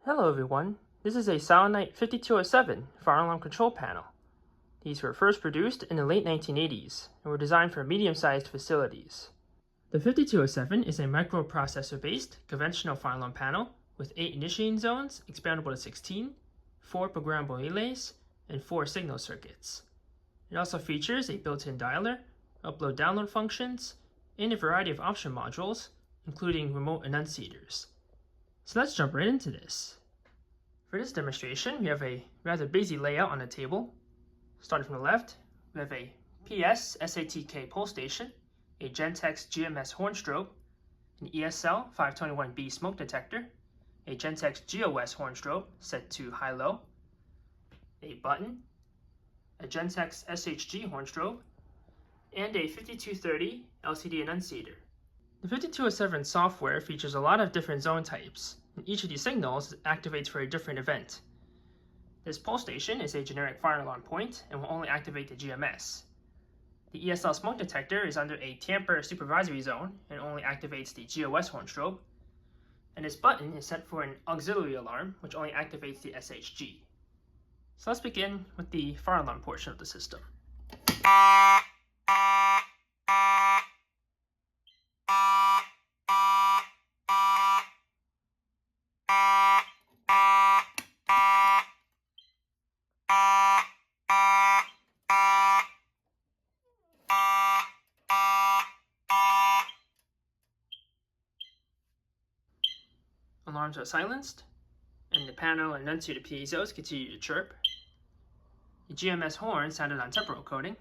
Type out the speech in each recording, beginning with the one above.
Hello everyone, this is a Silent Night 5207 fire alarm control panel. These were first produced in the late 1980s and were designed for medium-sized facilities. The 5207 is a microprocessor-based conventional fire alarm panel with 8 initiating zones expandable to 16, 4 programmable relays, and 4 signal circuits. It also features a built-in dialer, upload-download functions, and a variety of option modules, including remote enunciators. So let's jump right into this. For this demonstration, we have a rather busy layout on the table. Starting from the left, we have a PS SATK pole station, a Gentex GMS horn strobe, an ESL 521B smoke detector, a Gentex GOS horn strobe set to high-low, a button, a Gentex SHG horn strobe, and a 5230 LCD enunciator. The 5207 software features a lot of different zone types, and each of these signals activates for a different event. This pole station is a generic fire alarm point and will only activate the GMS. The ESL smoke detector is under a tamper supervisory zone and only activates the GOS horn strobe, and this button is set for an auxiliary alarm which only activates the SHG. So let's begin with the fire alarm portion of the system. Alarms are silenced, and the panel and enunciator piezos continue to chirp. The GMS horn sounded on temporal coding,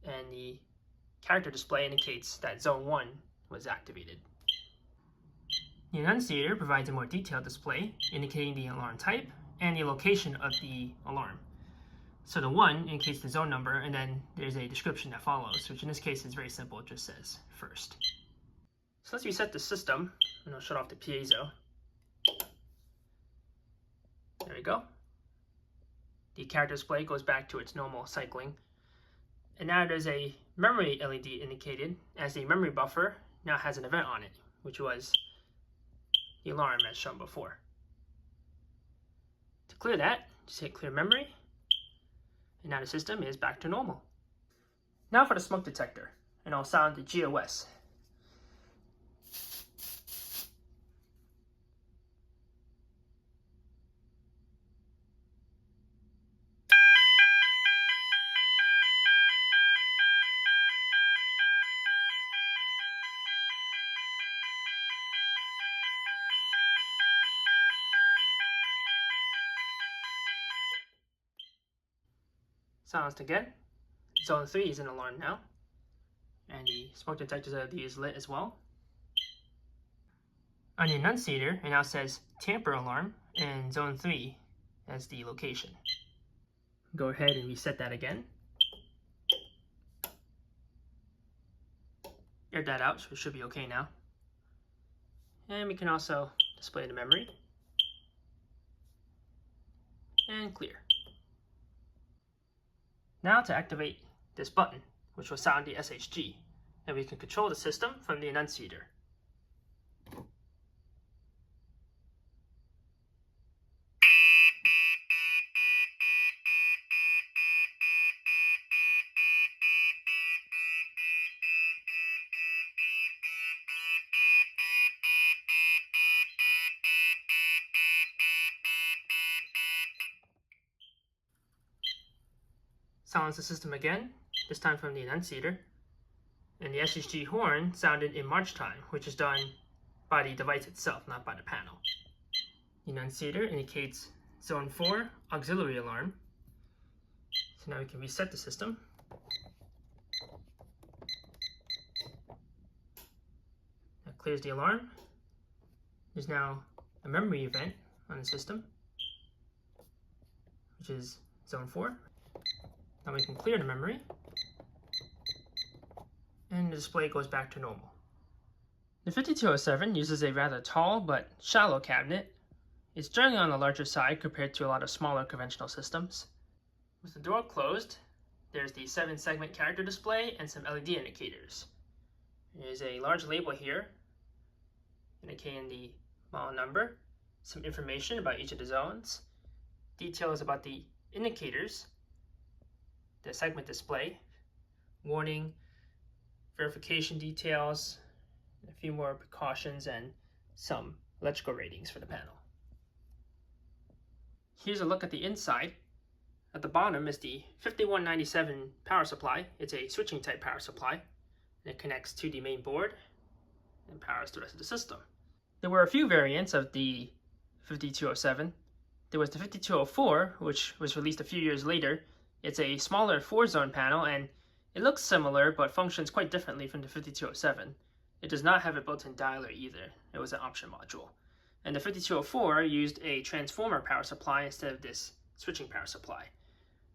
and the character display indicates that Zone 1 was activated. The enunciator provides a more detailed display indicating the alarm type and the location of the alarm. So the 1 indicates the zone number, and then there's a description that follows, which in this case is very simple, it just says first. So let's reset the system, and I'll shut off the piezo. There we go. The character display goes back to its normal cycling. And now there's a memory LED indicated, as the memory buffer now has an event on it, which was the alarm as shown before. To clear that, just hit clear memory, and now the system is back to normal. Now for the smoke detector, and I'll sound the GOS. Silenced again. Zone 3 is in alarm now, and the smoke detector's LED is lit as well. On the enunciator, it now says tamper alarm and Zone 3 as the location. Go ahead and reset that again. Aired that out, so it should be okay now. And we can also display the memory. And clear. Now to activate this button, which will sound the SHG, and we can control the system from the enunciator. Silence the system again, this time from the enunciator, and the SHG horn sounded in march time, which is done by the device itself, not by the panel. The enunciator indicates Zone 4 auxiliary alarm. So now we can reset the system. That clears the alarm. There's now a memory event on the system, which is Zone 4. Now we can clear the memory, and the display goes back to normal. The 5207 uses a rather tall but shallow cabinet. It's generally on the larger side compared to a lot of smaller conventional systems. With the door closed, there's the 7-segment character display and some LED indicators. There's a large label here indicating the model number, some information about each of the zones, details about the indicators, the segment display, warning, verification details, a few more precautions, and some electrical ratings for the panel. Here's a look at the inside. At the bottom is the 5197 power supply. It's a switching type power supply, and it connects to the main board and powers the rest of the system. There were a few variants of the 5207. There was the 5204, which was released a few years later. It's a smaller 4-zone panel, and it looks similar but functions quite differently from the 5207. It does not have a built-in dialer either. It was an option module. And the 5204 used a transformer power supply instead of this switching power supply.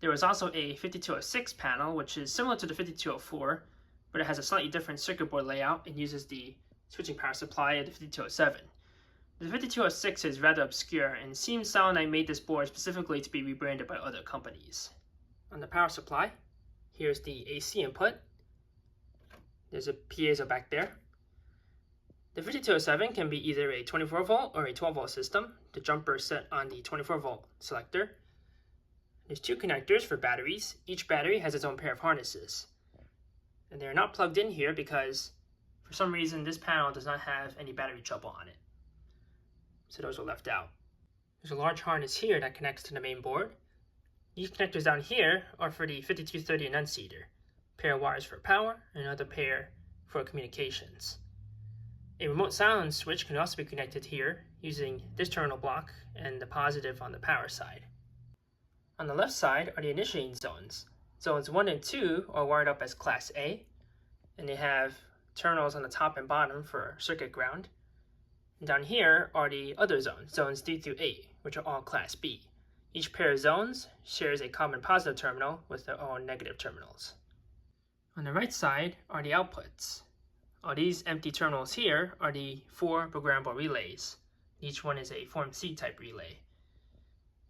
There was also a 5206 panel, which is similar to the 5204, but it has a slightly different circuit board layout and uses the switching power supply of the 5207. The 5206 is rather obscure, and seems Silonite made this board specifically to be rebranded by other companies. On the power supply, here's the AC input. There's a piezo back there. The 5207 can be either a 24 volt or a 12 volt system. The jumper is set on the 24 volt selector. There's 2 connectors for batteries. Each battery has its own pair of harnesses. And they're not plugged in here because for some reason this panel does not have any battery trouble on it. So those are left out. There's a large harness here that connects to the main board. These connectors down here are for the 5230 annunciator. Pair of wires for power and another pair for communications. A remote silence switch can also be connected here using this terminal block and the positive on the power side. On the left side are the initiating zones. Zones 1 and 2 are wired up as Class A, and they have terminals on the top and bottom for circuit ground. And down here are the other zones, zones 3 through 8, which are all Class B. Each pair of zones shares a common positive terminal with their own negative terminals. On the right side are the outputs. All these empty terminals here are the 4 programmable relays. Each one is a Form C type relay.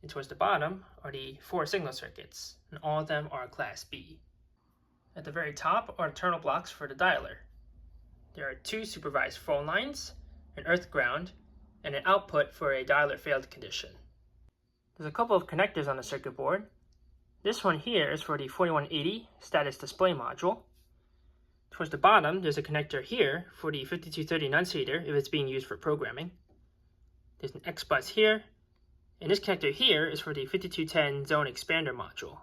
And towards the bottom are the 4 signal circuits, and all of them are Class B. At the very top are terminal blocks for the dialer. There are 2 supervised phone lines, an earth ground, and an output for a dialer failed condition. There's a couple of connectors on the circuit board. This one here is for the 4180 status display module. Towards the bottom, there's a connector here for the 5230 annunciator if it's being used for programming. There's an X bus here, and this connector here is for the 5210 zone expander module.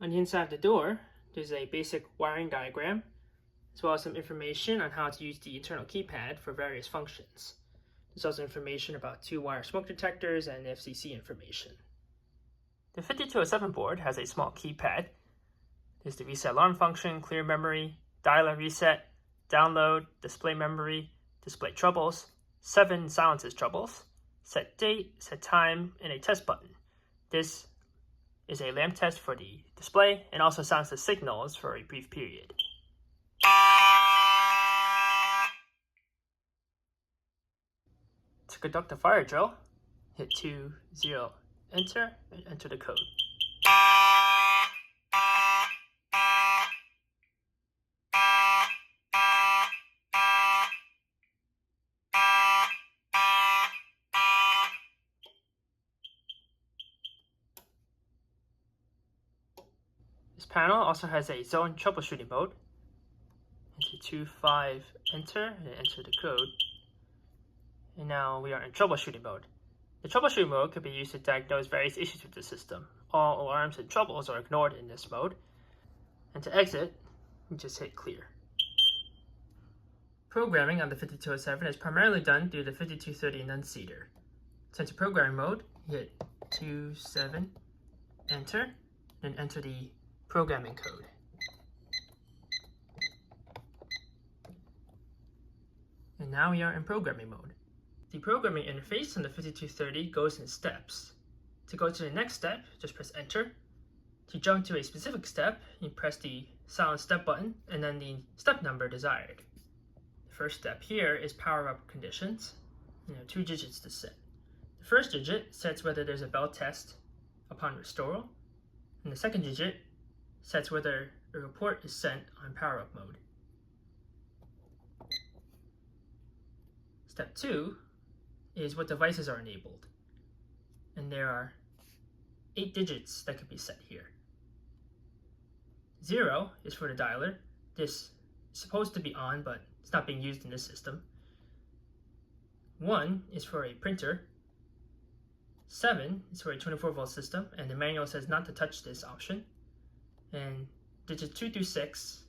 On the inside of the door, there's a basic wiring diagram, as well as some information on how to use the internal keypad for various functions. There's also information about 2-wire smoke detectors and FCC information. The 5207 board has a small keypad. There's the reset alarm function, clear memory, dialer reset, download, display memory, display troubles, 7 silences troubles, set date, set time, and a test button. This is a lamp test for the display and also sounds the signals for a brief period. To conduct a fire drill, hit 20 enter and enter the code. This panel also has a zone troubleshooting mode. Enter 25 enter and enter the code. And now we are in troubleshooting mode. The troubleshooting mode could be used to diagnose various issues with the system. All alarms and troubles are ignored in this mode. And to exit, we just hit clear. Programming on the 5207 is primarily done through the 5230 annunciator. To enter programming mode, hit 27 enter, then enter the programming code. And now we are in programming mode. The programming interface on the 5230 goes in steps. To go to the next step, just press enter. To jump to a specific step, you press the silent step button and then the step number desired. The first step here is power up conditions. 2 digits to set. The first digit sets whether there's a bell test upon restoral, and the second digit sets whether a report is sent on power up mode. Step 2 is what devices are enabled. And there are 8 digits that could be set here. 0 is for the dialer. This is supposed to be on, but it's not being used in this system. 1 is for a printer. 7 is for a 24-volt system, and the manual says not to touch this option. And digits 2 through 6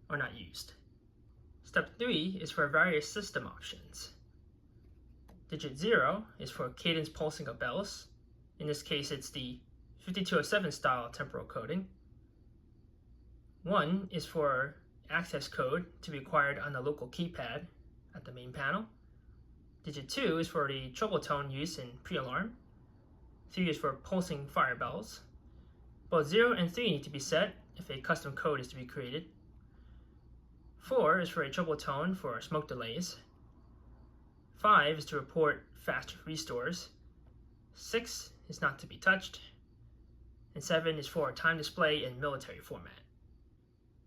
are not used. Step 3 is for various system options. Digit 0 is for cadence pulsing of bells. In this case, it's the 5207 style temporal coding. 1 is for access code to be acquired on the local keypad at the main panel. Digit 2 is for the trouble tone use in pre-alarm. 3 is for pulsing fire bells. Both 0 and 3 need to be set if a custom code is to be created. 4 is for a trouble tone for smoke delays. 5 is to report fast restores. 6 is not to be touched. And 7 is for time display in military format.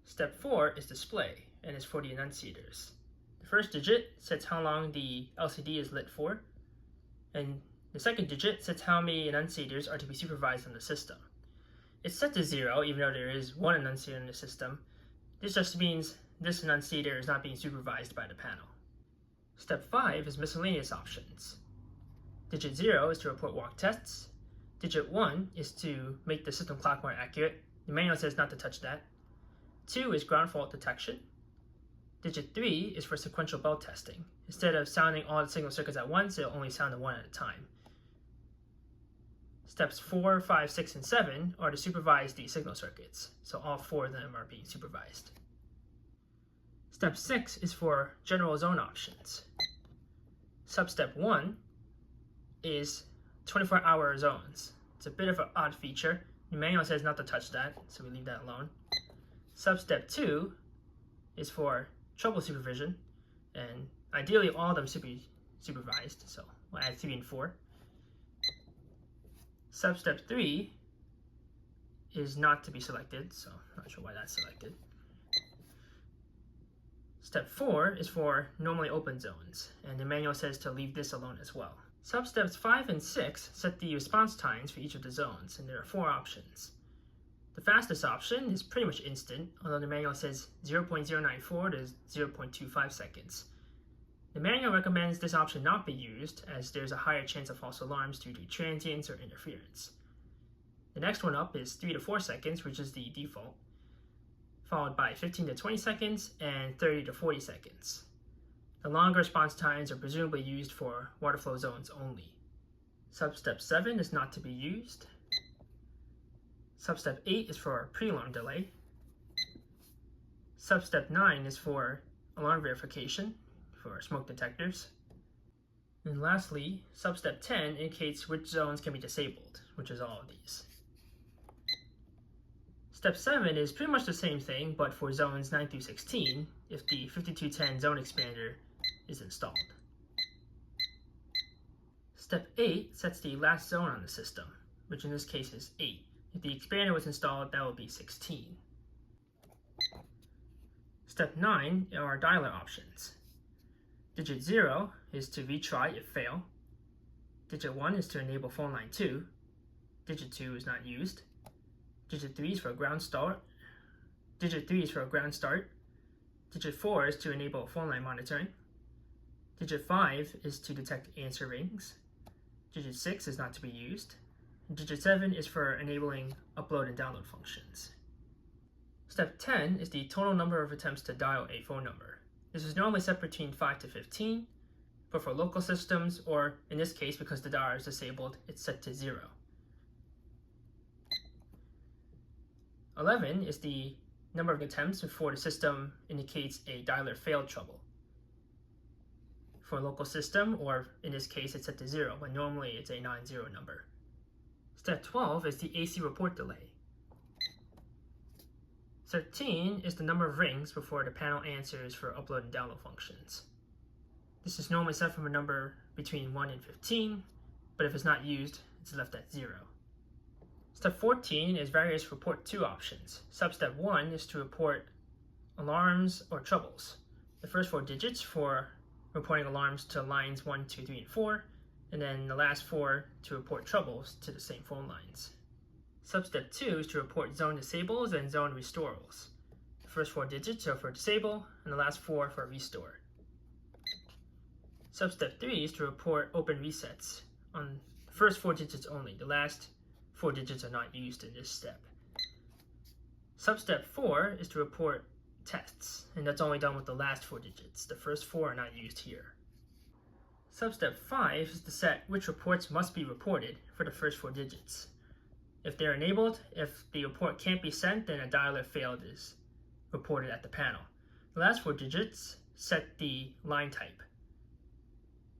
Step 4 is display, and is for the enunciators. The first digit sets how long the LCD is lit for, and the second digit sets how many enunciators are to be supervised on the system. It's set to 0 even though there is one enunciator in the system. This just means this enunciator is not being supervised by the panel. Step 5 is miscellaneous options. Digit 0 is to report walk tests. Digit 1 is to make the system clock more accurate. The manual says not to touch that. 2 is ground fault detection. Digit 3 is for sequential bell testing. Instead of sounding all the signal circuits at once, it'll only sound the one at a time. Steps 4, 5, 6, and 7 are to supervise the signal circuits, so all 4 of them are being supervised. Step 6 is for general zone options. Substep 1 is 24-hour zones. It's a bit of an odd feature. The manual says not to touch that, so we leave that alone. Substep 2 is for trouble supervision, and ideally all of them should be supervised, so we'll add 3 and 4. Substep 3 is not to be selected, so I'm not sure why that's selected. Step 4 is for normally open zones, and the manual says to leave this alone as well. Substeps 5 and 6 set the response times for each of the zones, and there are 4 options. The fastest option is pretty much instant, although the manual says 0.094 to 0.25 seconds. The manual recommends this option not be used, as there's a higher chance of false alarms due to transients or interference. The next one up is 3 to 4 seconds, which is the default, followed by 15 to 20 seconds and 30 to 40 seconds. The longer response times are presumably used for water flow zones only. Substep 7 is not to be used. Substep 8 is for pre-alarm delay. Substep 9 is for alarm verification for smoke detectors. And lastly, substep 10 indicates which zones can be disabled, which is all of these. Step 7 is pretty much the same thing, but for zones 9 through 16, if the 5210 zone expander is installed. Step 8 sets the last zone on the system, which in this case is 8. If the expander was installed, that would be 16. Step 9 are dialer options. Digit 0 is to retry if fail. Digit 1 is to enable phone line 2. Digit 2 is not used. Digit 3 is for a ground start. Digit 3 is for a ground start. Digit 4 is to enable phone line monitoring. Digit 5 is to detect answer rings. Digit 6 is not to be used. Digit 7 is for enabling upload and download functions. Step 10 is the total number of attempts to dial a phone number. This is normally set between 5 to 15, but for local systems, or in this case because the dialer is disabled, it's set to 0. 11 is the number of attempts before the system indicates a dialer failed trouble. For a local system, or in this case it's set to 0, but normally it's a non-zero number. Step 12 is the AC report delay. 13 is the number of rings before the panel answers for upload and download functions. This is normally set from a number between 1 and 15, but if it's not used, it's left at 0. Step 14 is various report to options. Substep 1 is to report alarms or troubles. The first 4 digits for reporting alarms to lines 1, 2, 3, and 4, and then the last 4 to report troubles to the same phone lines. Substep 2 is to report zone disables and zone restorals. The first 4 digits are for disable, and the last 4 for restore. Substep 3 is to report open resets on the first 4 digits only. The last 4 digits are not used in this step. Substep 4 is to report tests, and that's only done with the last 4 digits. The first 4 are not used here. Substep 5 is to set which reports must be reported for the first 4 digits. If they're enabled, if the report can't be sent, then a dialer failed is reported at the panel. The last 4 digits set the line type.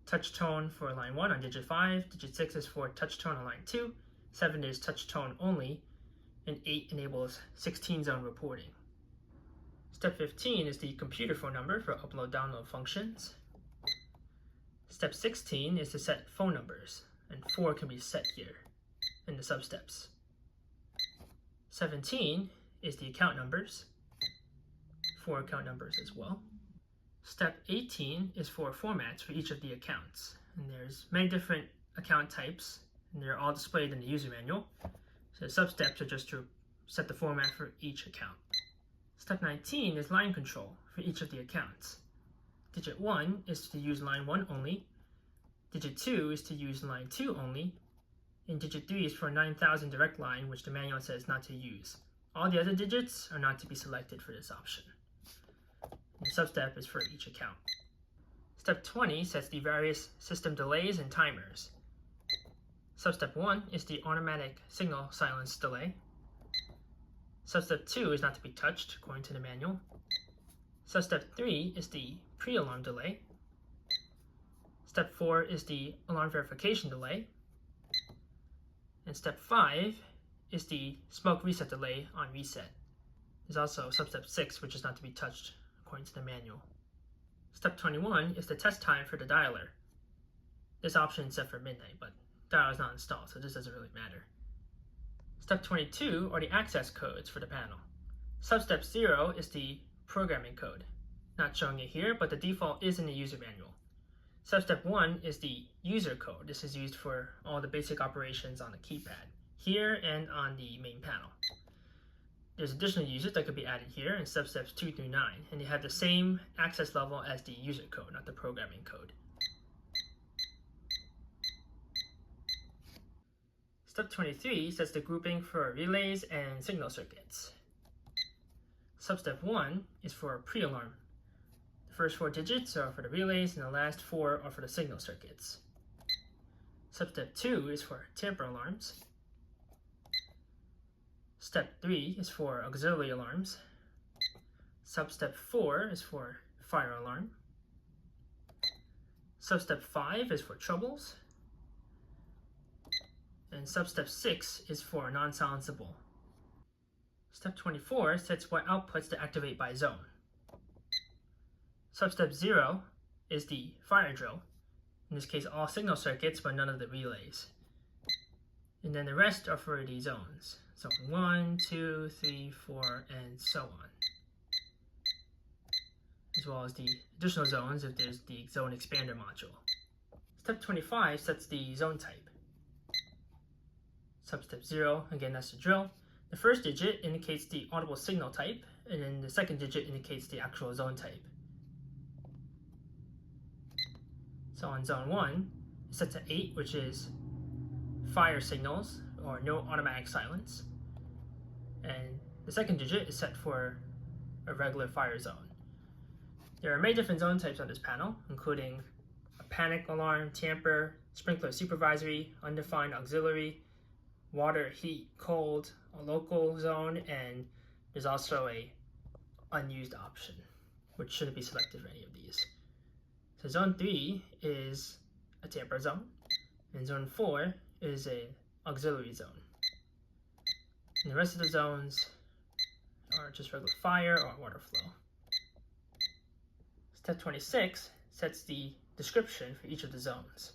Touch tone for line 1 on digit 5, digit 6 is for touch tone on line 2, 7 is touch tone only, and 8 enables 16 zone reporting. Step 15 is the computer phone number for upload-download functions. Step 16 is to set phone numbers, and 4 can be set here in the substeps. 17 is the account numbers, 4 account numbers as well. Step 18 is for formats for each of the accounts, and there's many different account types, and they're all displayed in the user manual. So the substeps are just to set the format for each account. Step 19 is line control for each of the accounts. Digit 1 is to use line 1 only, digit 2 is to use line 2 only, and digit 3 is for 9000 direct line, which the manual says not to use. All the other digits are not to be selected for this option. The substep is for each account. Step 20 sets the various system delays and timers. Substep 1 is the automatic signal silence delay. Substep 2 is not to be touched, according to the manual. Substep 3 is the pre-alarm delay. Step 4 is the alarm verification delay. And step 5 is the smoke reset delay on reset. There's also substep 6, which is not to be touched, according to the manual. Step 21 is the test time for the dialer. This option is set for midnight, but dialer is not installed, so this doesn't really matter. Step 22 are the access codes for the panel. Substep 0 is the programming code. Not showing it here, but the default is in the user manual. Substep 1 is the user code. This is used for all the basic operations on the keypad, here and on the main panel. There's additional users that could be added here in substeps 2 through 9, and they have the same access level as the user code, not the programming code. Step 23 sets the grouping for relays and signal circuits. Substep 1 is for pre-alarm. The first 4 digits are for the relays, and the last 4 are for the signal circuits. Substep 2 is for tamper alarms. Step 3 is for auxiliary alarms. Substep 4 is for fire alarm. Substep 5 is for troubles. And substep 6 is for non-silenceable. Step 24 sets what outputs to activate by zone. Substep 0 is the fire drill. In this case, all signal circuits, but none of the relays. And then the rest are for the zones. Zone 1, 2, 3, 4, and so on. As well as the additional zones if there's the zone expander module. Step 25 sets the zone type. Substep 0, again that's the drill. The first digit indicates the audible signal type, and then the second digit indicates the actual zone type. So on zone 1, it's set to 8, which is fire signals, or no automatic silence. And the second digit is set for a regular fire zone. There are many different zone types on this panel, including a panic alarm, tamper, sprinkler supervisory, undefined auxiliary, water, heat, cold, a local zone, and there's also a unused option, which shouldn't be selected for any of these. So zone 3 is a tamper zone, and zone 4 is a auxiliary zone. And the rest of the zones are just regular fire or water flow. Step 26 sets the description for each of the zones.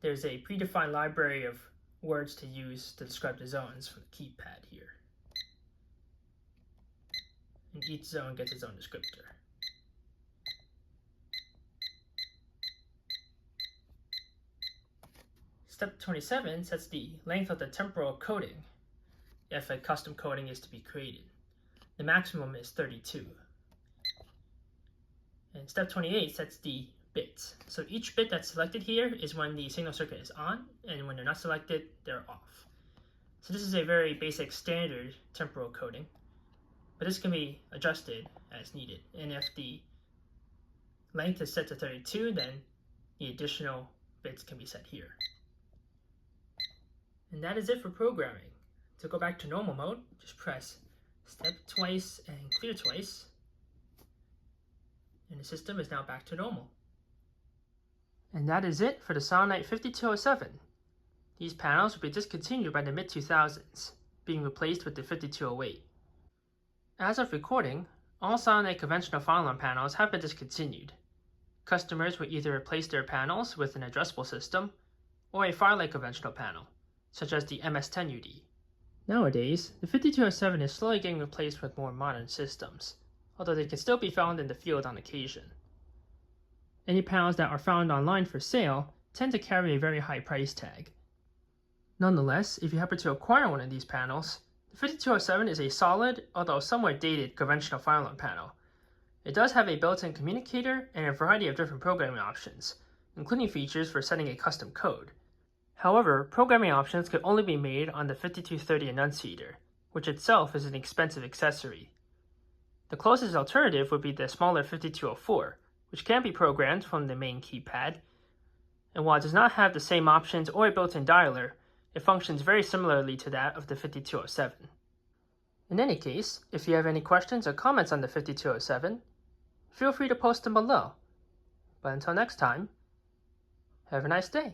There's a predefined library of words to use to describe the zones for the keypad here. And each zone gets its own descriptor. Step 27 sets the length of the temporal coding if a custom coding is to be created. The maximum is 32. And step 28 sets the bits. So each bit that's selected here is when the signal circuit is on, and when they're not selected, they're off. So this is a very basic standard temporal coding, but this can be adjusted as needed. And if the length is set to 32, then the additional bits can be set here. And that is it for programming. To go back to normal mode, just press step twice and clear twice, and the system is now back to normal. And that is it for the Silent 5207. These panels will be discontinued by the mid-2000s, being replaced with the 5208. As of recording, all Silent conventional fire alarm panels have been discontinued. Customers will either replace their panels with an addressable system or a Firelight conventional panel, such as the MS-10UD. Nowadays, the 5207 is slowly getting replaced with more modern systems, although they can still be found in the field on occasion. Any panels that are found online for sale tend to carry a very high price tag. Nonetheless, if you happen to acquire one of these panels, the 5207 is a solid, although somewhat dated, conventional fire alarm panel. It does have a built-in communicator and a variety of different programming options, including features for setting a custom code. However, programming options can only be made on the 5230 annunciator, which itself is an expensive accessory. The closest alternative would be the smaller 5204, which can be programmed from the main keypad, and while it does not have the same options or a built-in dialer, it functions very similarly to that of the 5207. In any case, if you have any questions or comments on the 5207, feel free to post them below. But until next time, have a nice day.